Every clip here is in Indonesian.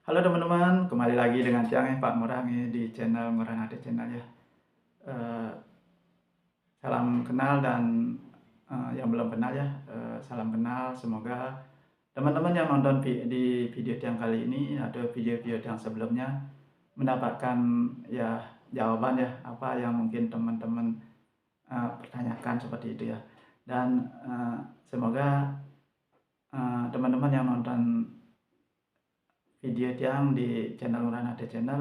Halo teman-teman, kembali lagi dengan Tiang Pak Murangi di channel Muranade Channel ya. Eh, Salam kenal dan yang belum kenal ya, salam kenal. Semoga teman-teman yang nonton di video Tiang kali ini atau video-video yang sebelumnya mendapatkan ya jawaban ya apa yang mungkin teman-teman pertanyakan seperti itu ya. Dan semoga teman-teman yang nonton video Tiang di channel Muranade Channel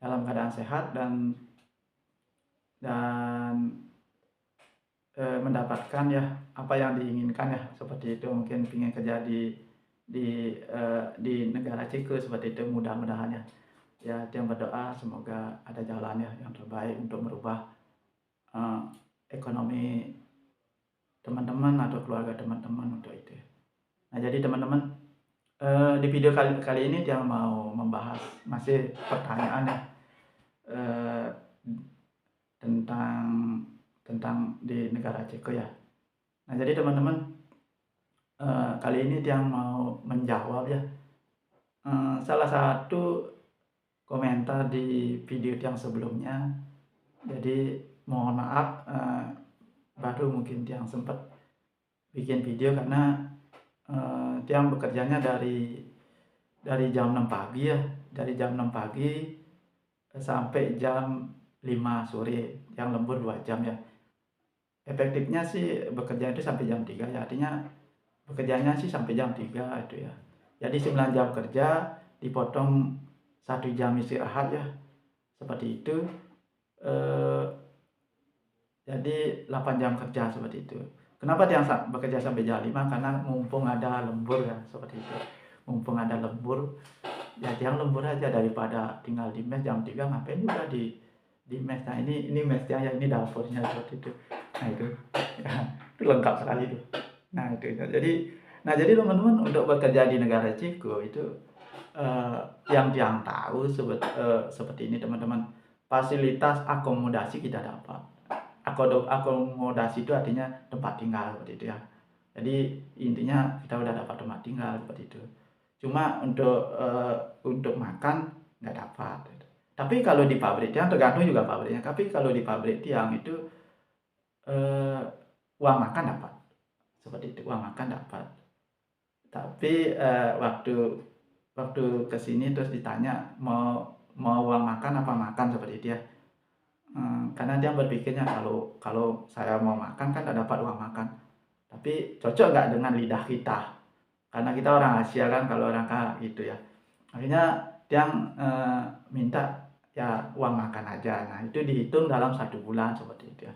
dalam keadaan sehat dan mendapatkan ya apa yang diinginkan ya seperti itu, mungkin ingin kerja di negara Ceko seperti itu, mudah-mudahan ya yang berdoa semoga ada jalan ya yang terbaik untuk merubah uh, ekonomi teman-teman atau keluarga teman-teman untuk itu. Nah jadi teman-teman, di video kali ini dia mau membahas masih pertanyaan ya, uh, tentang tentang di negara Ceko ya. Nah jadi teman-teman, kali ini dia mau menjawab ya salah satu komentar di video yang sebelumnya. Jadi mohon maaf, baru mungkin yang sempat bikin video karena yang bekerjanya dari jam 6 pagi ya, dari jam 6 pagi sampai jam 5 sore, yang lembur 2 jam ya. Efektifnya sih bekerja itu sampai jam 3 ya, artinya bekerjanya sih sampai jam 3 itu ya. Jadi 9 jam kerja dipotong 1 jam istirahat ya, seperti itu. Eh, jadi 8 jam kerja seperti itu. Kenapa dia bekerja sampai jam 5? Karena mumpung ada lembur ya, seperti itu. Mumpung ada lembur, ya yang lembur aja daripada tinggal di mes jam 3, ngapain juga di mes. Nah ini mesnya ya, ini dapurnya seperti itu. Nah itu ya, itu lengkap sekali itu. Nah itu jadi teman-teman, untuk bekerja di negara Ceko itu yang tahu seperti ini teman-teman, fasilitas akomodasi kita dapat. Akomodasi itu artinya tempat tinggal seperti itu ya. Jadi intinya kita udah dapat tempat tinggal seperti itu. Cuma untuk makan nggak dapat. Tapi kalau di pabrik tiang, tergantung juga pabriknya. Tapi kalau di pabrik tiang itu eh, uang makan dapat, seperti itu, uang makan dapat. Tapi waktu waktu kesini terus ditanya mau mau uang makan apa makan, seperti itu ya. Karena dia berpikirnya kalau kalau saya mau makan kan tidak dapat uang makan. Tapi cocok nggak dengan lidah kita? Karena kita orang Asia kan, kalau orang kaya gitu ya. Akhirnya dia minta ya uang makan aja. Nah itu dihitung dalam 1 bulan seperti itu ya.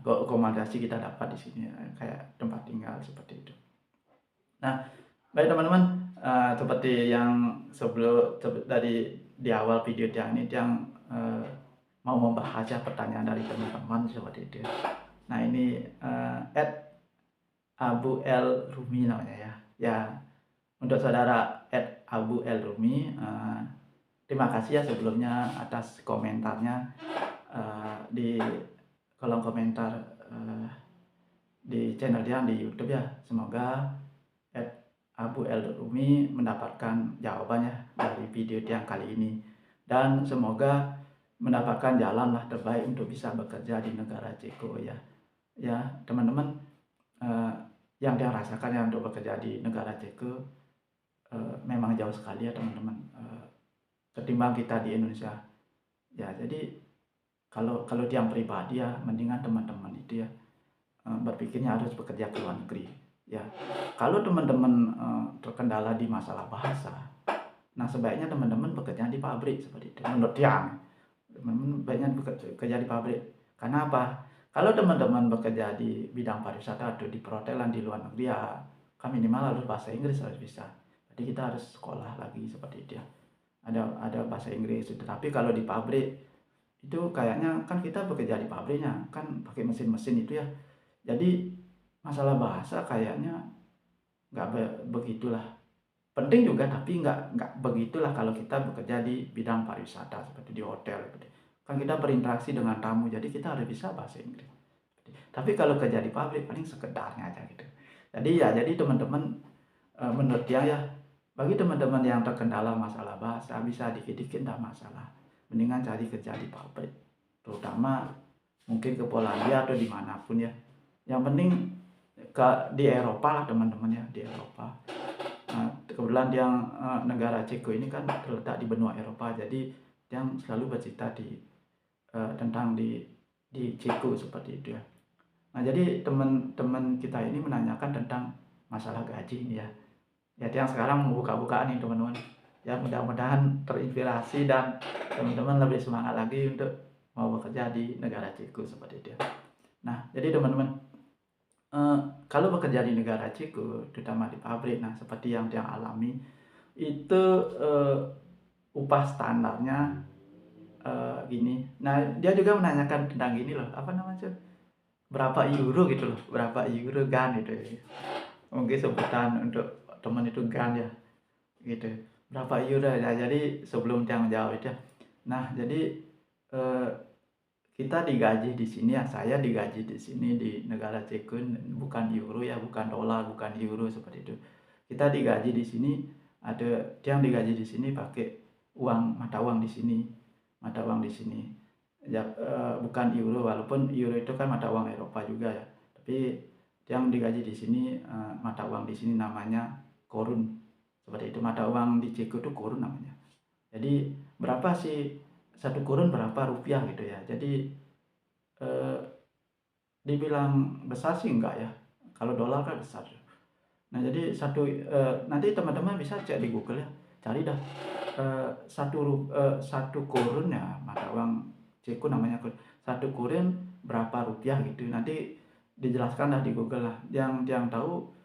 Akomodasi kita dapat di sini ya, kayak tempat tinggal seperti itu. Nah baik teman-teman, seperti yang dari di awal video ini yang mau membahas ya pertanyaan dari teman-teman seperti itu. Nah ini Abu El Rumi namanya ya. Ya untuk saudara Abu El Rumi, terima kasih ya sebelumnya atas komentarnya di kolom komentar di channel dia di YouTube ya. Semoga Abu El Rumi mendapatkan jawabannya dari video yang kali ini, dan semoga mendapatkan jalan lah terbaik untuk bisa bekerja di negara Ceko ya. Ya teman-teman, yang dia rasakan ya untuk bekerja di negara Ceko memang jauh sekali ya teman-teman, ketimbang kita di Indonesia ya. Jadi kalau yang pribadi ya, mendingan teman-teman itu ya berpikirnya harus bekerja ke luar negeri ya. Kalau teman-teman terkendala di masalah bahasa, nah sebaiknya teman-teman bekerja di pabrik seperti itu. Menurut yang teman-teman baiknya bekerja di pabrik. Karena apa? Kalau teman-teman bekerja di bidang pariwisata atau di perhotelan di luar negeri ya, kan minimal harus bahasa Inggris harus bisa. Jadi kita harus sekolah lagi seperti itu ya. Ada bahasa Inggris itu. Tapi kalau di pabrik itu kayaknya kan kita bekerja di pabriknya kan pakai mesin-mesin itu ya. Jadi masalah bahasa kayaknya nggak begitulah penting juga, tapi nggak begitulah kalau kita bekerja di bidang pariwisata seperti di hotel gitu. Kan kita berinteraksi dengan tamu, jadi kita harus bisa bahasa Inggris. Tapi kalau kerja di pabrik paling sekedarnya aja gitu. Jadi teman-teman, menurut dia ya Bagi teman-teman yang terkendala masalah bahasa, bisa dikit-dikit tidak masalah. Mendingan cari kerja di pabrik, terutama mungkin ke Polandia atau dimanapun ya. Yang penting di Eropa lah teman-teman ya, di Eropa. Nah, kebetulan yang negara Ceko ini kan terletak di benua Eropa, jadi yang selalu bercerita tentang di Ceko seperti itu ya. Nah, jadi teman-teman kita ini menanyakan tentang masalah gaji ini ya. Ya, yang sekarang buka-bukaan nih teman-teman. Ya, mudah-mudahan terinspirasi dan teman-teman lebih semangat lagi untuk mau bekerja di negara Ceko seperti itu ya. Nah, jadi teman-teman, kalau bekerja di negara Ceko, terutama di pabrik, nah seperti yang alami, itu upah standarnya gini. Nah, dia juga menanyakan tentang gini loh, apa namanya, berapa euro gitu loh, berapa euro gan gitu ya. Mungkin sebutan untuk teman itu gan ya, gitu. Berapa euro ya, jadi sebelum dia menjawab itu. Nah, jadi kita digaji di sini ya, saya digaji di sini di negara Ceko, bukan euro ya, bukan dolar, bukan euro seperti itu. Kita digaji di sini, ada yang digaji di sini pakai mata uang di sini, mata uang di sini. Ya, bukan euro, walaupun euro itu kan mata uang Eropa juga ya. Tapi yang digaji di sini mata uang di sini namanya korun. Seperti itu, mata uang di Ceko itu korun namanya. Jadi berapa sih satu korun, berapa rupiah gitu ya. Jadi dibilang besar sih enggak ya. Kalau dolar kan besar. Nah, jadi nanti teman-teman bisa cek di Google ya. Cari dah satu korun ya, mata uang Ceko namanya korun. Satu korun berapa rupiah gitu. Nanti dijelaskan dah di Google lah. Yang tahu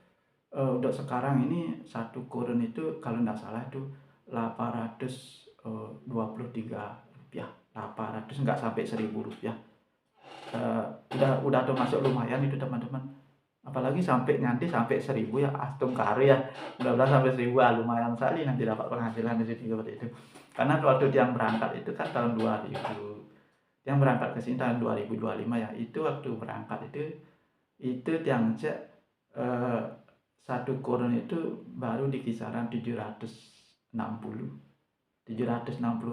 untuk sekarang ini satu korun itu kalau tidak salah itu 823 rupiah. 800, enggak sampai 1000 rupiah. Udah termasuk lumayan itu teman-teman. Apalagi sampai 1000 ya, astum kari ya. Mudah-mudahan sampai 1000 lumayan sekali nanti dapat penghasilan di sini seperti itu. Karena waktu yang berangkat itu kan tahun 2000, yang berangkat ke sini tahun 2025 ya. Itu waktu berangkat itu yang cek satu korun itu baru di kisaran 760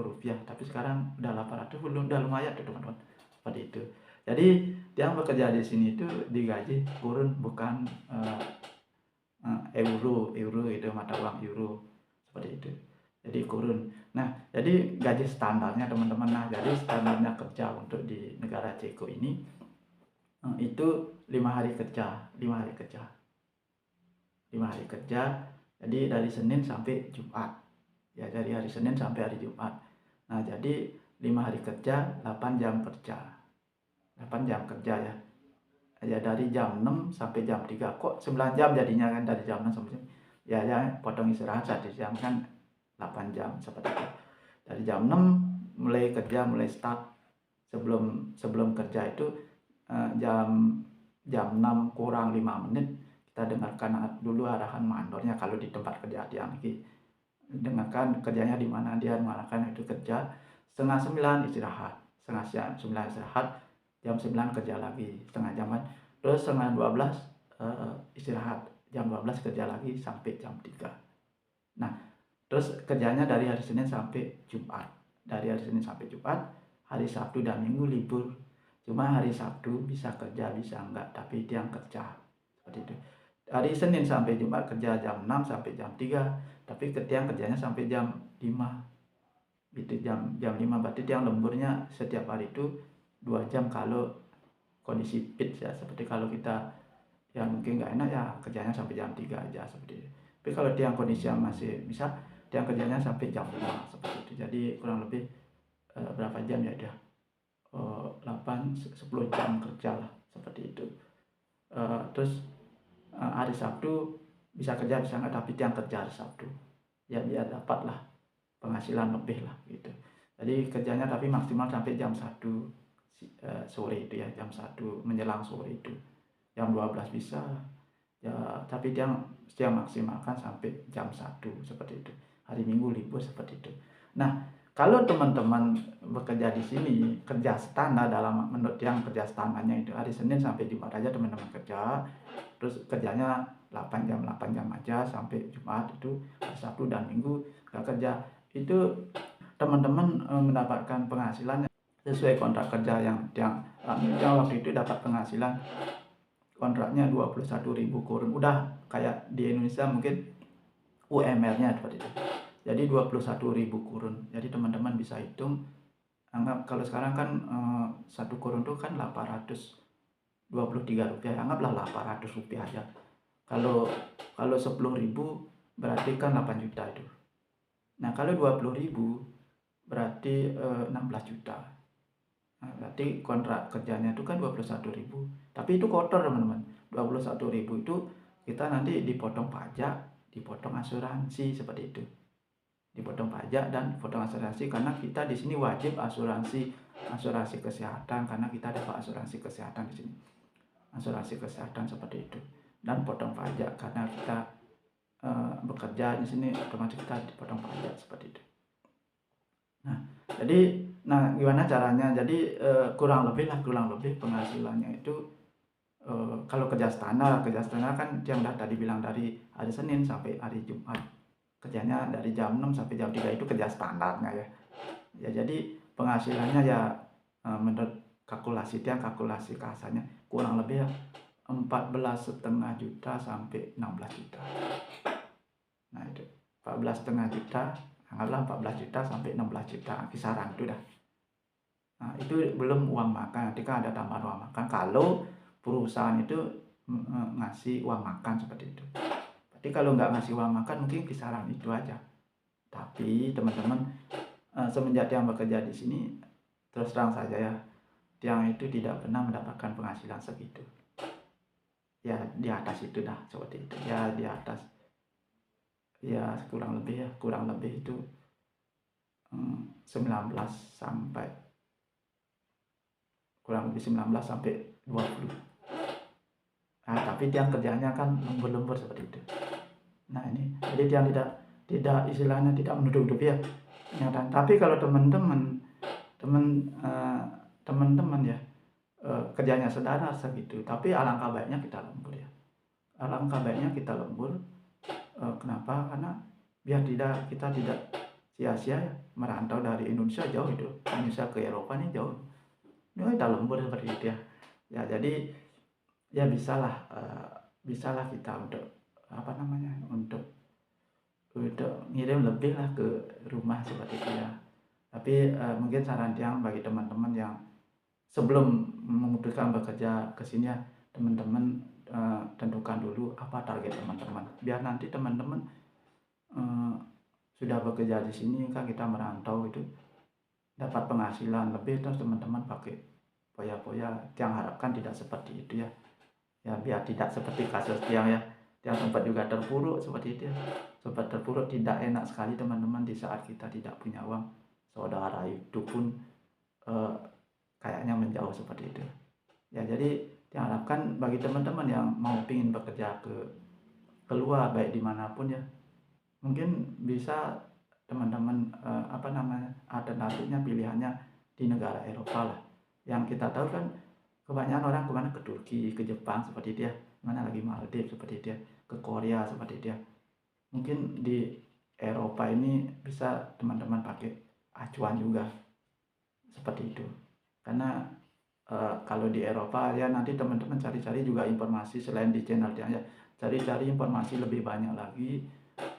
rupiah, tapi sekarang udah 800, udah lumayan tuh teman-teman, seperti itu. Jadi yang bekerja di sini itu digaji korun, bukan euro itu, mata uang euro seperti itu. Jadi korun. Nah, jadi gaji standarnya teman-teman, nah jadi standarnya kerja untuk di negara Ceko ini itu 5 hari kerja, 5 hari kerja. Jadi dari Senin sampai Jumat. Ya, dari hari Senin sampai hari Jumat. Nah, jadi 5 hari kerja, 8 jam kerja. 8 jam kerja ya. Ya, dari jam 6 sampai jam 3. Kok 9 jam jadinya kan, dari jam 6 sampai jam. Ya, potong istirahat 1 jam kan 8 jam seperti itu. Dari jam 6 mulai kerja, mulai start. Sebelum kerja itu jam 6 kurang 5 menit kita dengarkan dulu arahan mandornya. Kalau di tempat kerja dia lagi dengarkan kerjanya di mana, dia mengatakan itu kerja. Setengah 9 istirahat, setengah 9 istirahat, jam 9 kerja lagi setengah jaman, terus setengah 12 istirahat, jam 12 kerja lagi sampai jam 3. Nah, terus kerjanya dari hari Senin sampai Jumat. Dari hari Senin sampai Jumat, hari Sabtu dan Minggu libur. Cuma hari Sabtu bisa kerja, bisa enggak, tapi dia yang kerja seperti itu. Hari Senin sampai Jumat kerja jam 6 sampai jam 3, tapi yang kerjanya sampai jam 5. Itu jam 5, berarti yang lemburnya setiap hari itu 2 jam kalau kondisi pit ya. Seperti kalau kita yang mungkin nggak enak ya kerjanya sampai jam 3 aja seperti itu. Tapi kalau yang kondisi yang masih bisa, yang kerjanya sampai jam 5 seperti itu. Jadi kurang lebih berapa jam ya dia? 8-10 jam kerja lah seperti itu. Terus hari Sabtu bisa kerja, bisa nggak, tapi yang kerja hari Sabtu ya biar dapat lah penghasilan lebih lah gitu. Jadi kerjanya tapi maksimal sampai jam 1 sore itu ya, jam 1 menjelang sore itu. Jam 12 bisa ya, tapi dia maksimalkan sampai jam 1 seperti itu. Hari Minggu libur seperti itu. Nah, Kalau teman-teman bekerja di sini, kerja standar menurut yang kerja standarnya itu hari Senin sampai Jumat aja teman-teman kerja, terus kerjanya 8 jam aja sampai Jumat, itu hari Sabtu dan Minggu nggak kerja. Itu teman-teman mendapatkan penghasilan sesuai kontrak kerja yang waktu itu dapat penghasilan kontraknya 21.000 kurun. Udah kayak di Indonesia mungkin UMR-nya seperti itu. Jadi 21.000 kurun. Jadi teman-teman bisa hitung, anggap kalau sekarang kan 1 kurun itu kan 823 rupiah, anggaplah 800 rupiah aja. Kalau 10.000 berarti kan 8 juta itu. Nah kalau 20.000 berarti 16 juta. Nah, berarti kontrak kerjanya itu kan 21.000. Tapi itu kotor teman-teman. 21.000 itu kita nanti dipotong pajak, dipotong asuransi seperti itu. Dipotong pajak dan potong asuransi karena kita di sini wajib asuransi kesehatan, karena kita dapat asuransi kesehatan di sini. Asuransi kesehatan seperti itu. Dan potong pajak karena kita bekerja di sini, otomatis kita dipotong pajak seperti itu. Nah, gimana caranya? Jadi kurang lebih penghasilannya itu kalau kerja standar kan yang tadi bilang dari hari Senin sampai hari Jumat, kerjanya dari jam 6 sampai jam 3 itu kerja standarnya ya. Ya jadi penghasilannya ya menurut kalkulasi kasarnya kurang lebih ya 14,5 juta sampai 16 juta. Nah itu 14,5 juta, anggaplah 14 juta sampai 16 juta kisaran itu dah. Nah itu belum uang makan, nanti kan ada tambahan uang makan kalau perusahaan itu ngasih uang makan seperti itu. Tapi kalau nggak ngasih uang makan mungkin kisaran itu aja. Tapi teman-teman semenjak Tiang bekerja di sini, terus terang saja ya, Tiang itu tidak pernah mendapatkan penghasilan segitu. Ya di atas itu dah seperti itu. Ya di atas. Ya kurang lebih itu 19 sampai 20. Nah, tapi Tiang kerjanya kan lembur-lembur seperti itu. Nah ini, jadi Tiang tidak istilahnya tidak menutup-nutupi ya. Tapi kalau teman-teman ya kerjanya sederhana segitu, tapi alangkah baiknya kita lembur ya. Kenapa? Karena biar kita tidak sia-sia ya merantau dari Indonesia jauh itu. Indonesia ke Eropa ini jauh. Ini kita lembur seperti itu ya. Ya jadi ya bisalah kita untuk ngirim lebih lah ke rumah seperti itu ya. Tapi mungkin saran Tiang bagi teman-teman yang sebelum memutuskan bekerja ke sini ya, teman-teman tentukan dulu apa target teman-teman. Biar nanti teman-teman sudah bekerja di sini kan, kita merantau itu dapat penghasilan lebih, terus teman-teman pakai poya-poya. Tiang harapkan tidak seperti itu ya. Ya biar tidak seperti kasus Tiang ya. Tiang sempat juga terpuruk seperti itu ya. Sempat terpuruk, tidak enak sekali teman-teman di saat kita tidak punya uang. Saudara itu pun kayaknya menjauh seperti itu. Ya jadi diharapkan bagi teman-teman yang mau ingin bekerja keluar baik dimanapun ya, mungkin bisa teman-teman alternatifnya, pilihannya di negara Eropa lah. Yang kita tahu kan kebanyakan orang kemana, ke Turki, ke Jepang seperti dia, mana lagi Maldives seperti dia, ke Korea seperti dia. Mungkin di Eropa ini bisa teman-teman pakai acuan juga seperti itu. Karena kalau di Eropa ya nanti teman-teman cari-cari juga informasi selain di channel ya, cari-cari informasi lebih banyak lagi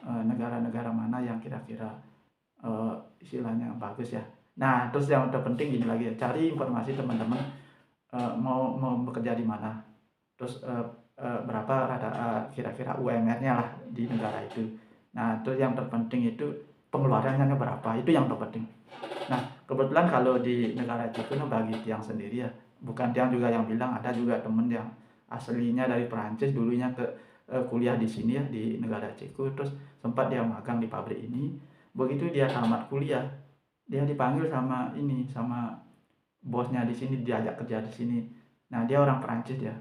negara-negara mana yang kira-kira istilahnya bagus ya. Nah terus yang terpenting gini lagi ya, cari informasi teman-teman mau bekerja di mana, terus berapa kira-kira UMR-nya lah di negara itu. Nah terus yang terpenting itu pengeluarannya berapa, itu yang terpenting. Nah kebetulan kalau di negara Ceko bagi Tiang sendiri ya, bukan Tiang juga yang bilang, ada juga temen yang aslinya dari Perancis, dulunya kuliah di sini ya di negara Ceko, terus sempat dia magang di pabrik ini. Begitu dia tamat kuliah, dia dipanggil sama bosnya di sini, diajak kerja di sini. Nah dia orang Perancis ya,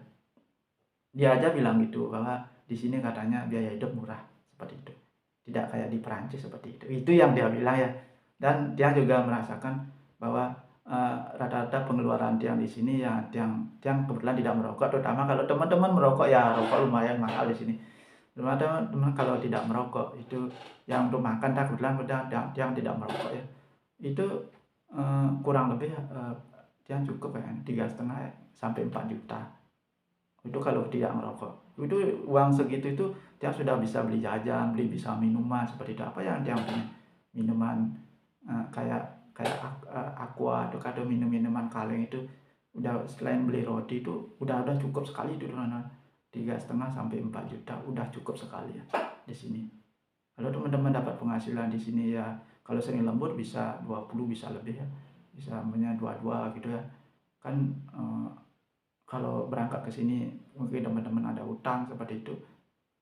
dia aja bilang gitu bahwa di sini katanya biaya hidup murah seperti itu, tidak kayak di Perancis seperti itu. Itu yang dia bilang ya. Dan Tiang juga merasakan bahwa rata-rata pengeluaran Tiang di sini ya Tiang kebetulan tidak merokok, terutama kalau teman-teman merokok ya rokok lumayan mahal di sini. Teman-teman kalau tidak merokok itu yang untuk makan tak kebetulan Tiang tidak merokok ya. Itu kurang lebih Tiang cukup ya 3,5 sampai 4 juta. Itu kalau tidak merokok. Itu uang segitu itu Tiang sudah bisa beli jajan, beli bisa minuman seperti itu. Apa yang Tiang punya? Minuman kayak aqua atau ada minuman kaleng itu udah selain beli roti itu udah cukup sekali itu teman-teman. 3,5 sampai 4 juta udah cukup sekali ya di sini. Kalau teman-teman dapat penghasilan di sini ya kalau sering lembur bisa 20 bisa lebih ya. Bisa punya 22 gitu ya. Kan kalau berangkat ke sini mungkin teman-teman ada utang seperti itu.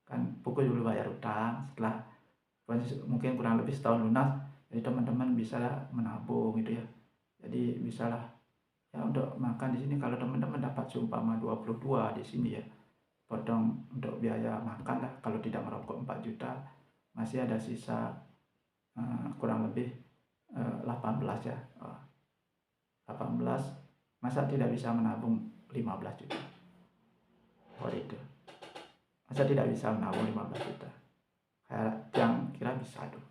Kan pukul dulu bayar utang, setelah mungkin kurang lebih setahun lunas, jadi teman-teman bisa menabung gitu ya. Jadi bisalah ya untuk makan di sini kalau teman-teman dapat seumpama 22 di sini ya. Potong untuk biaya makan lah kalau tidak merokok 4 juta masih ada sisa kurang lebih 18 ya. 18 masa tidak bisa menabung 15 juta. Itu. Masa tidak bisa menabung 15 juta. Yang kira bisa tuh.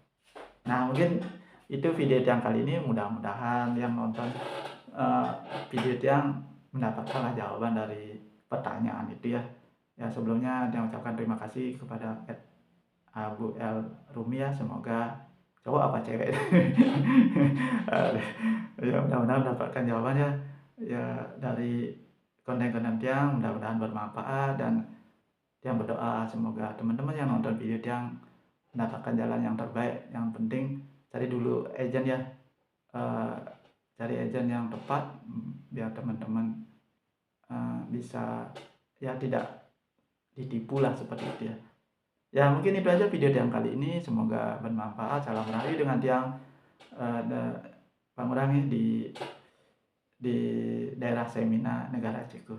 Nah mungkin itu video yang kali ini, mudah-mudahan yang nonton video yang mendapatkan jawaban dari pertanyaan itu ya. Ya sebelumnya saya ucapkan terima kasih kepada Abu El Rumi ya, semoga cowok apa cewek ya mudah-mudahan mendapatkan jawabannya ya dari konten-konten Tiang, mudah-mudahan bermanfaat dan Tiang berdoa semoga teman-teman yang nonton video Tiang mendapatkan jalan yang terbaik. Yang penting cari dulu agent ya, cari agent yang tepat biar teman-teman bisa ya tidak ditipu lah seperti itu ya. Ya mungkin itu aja video Tiang kali ini, semoga bermanfaat. Salam rahayu dengan Tiang Pangurangi di daerah Semina, negara Ceko.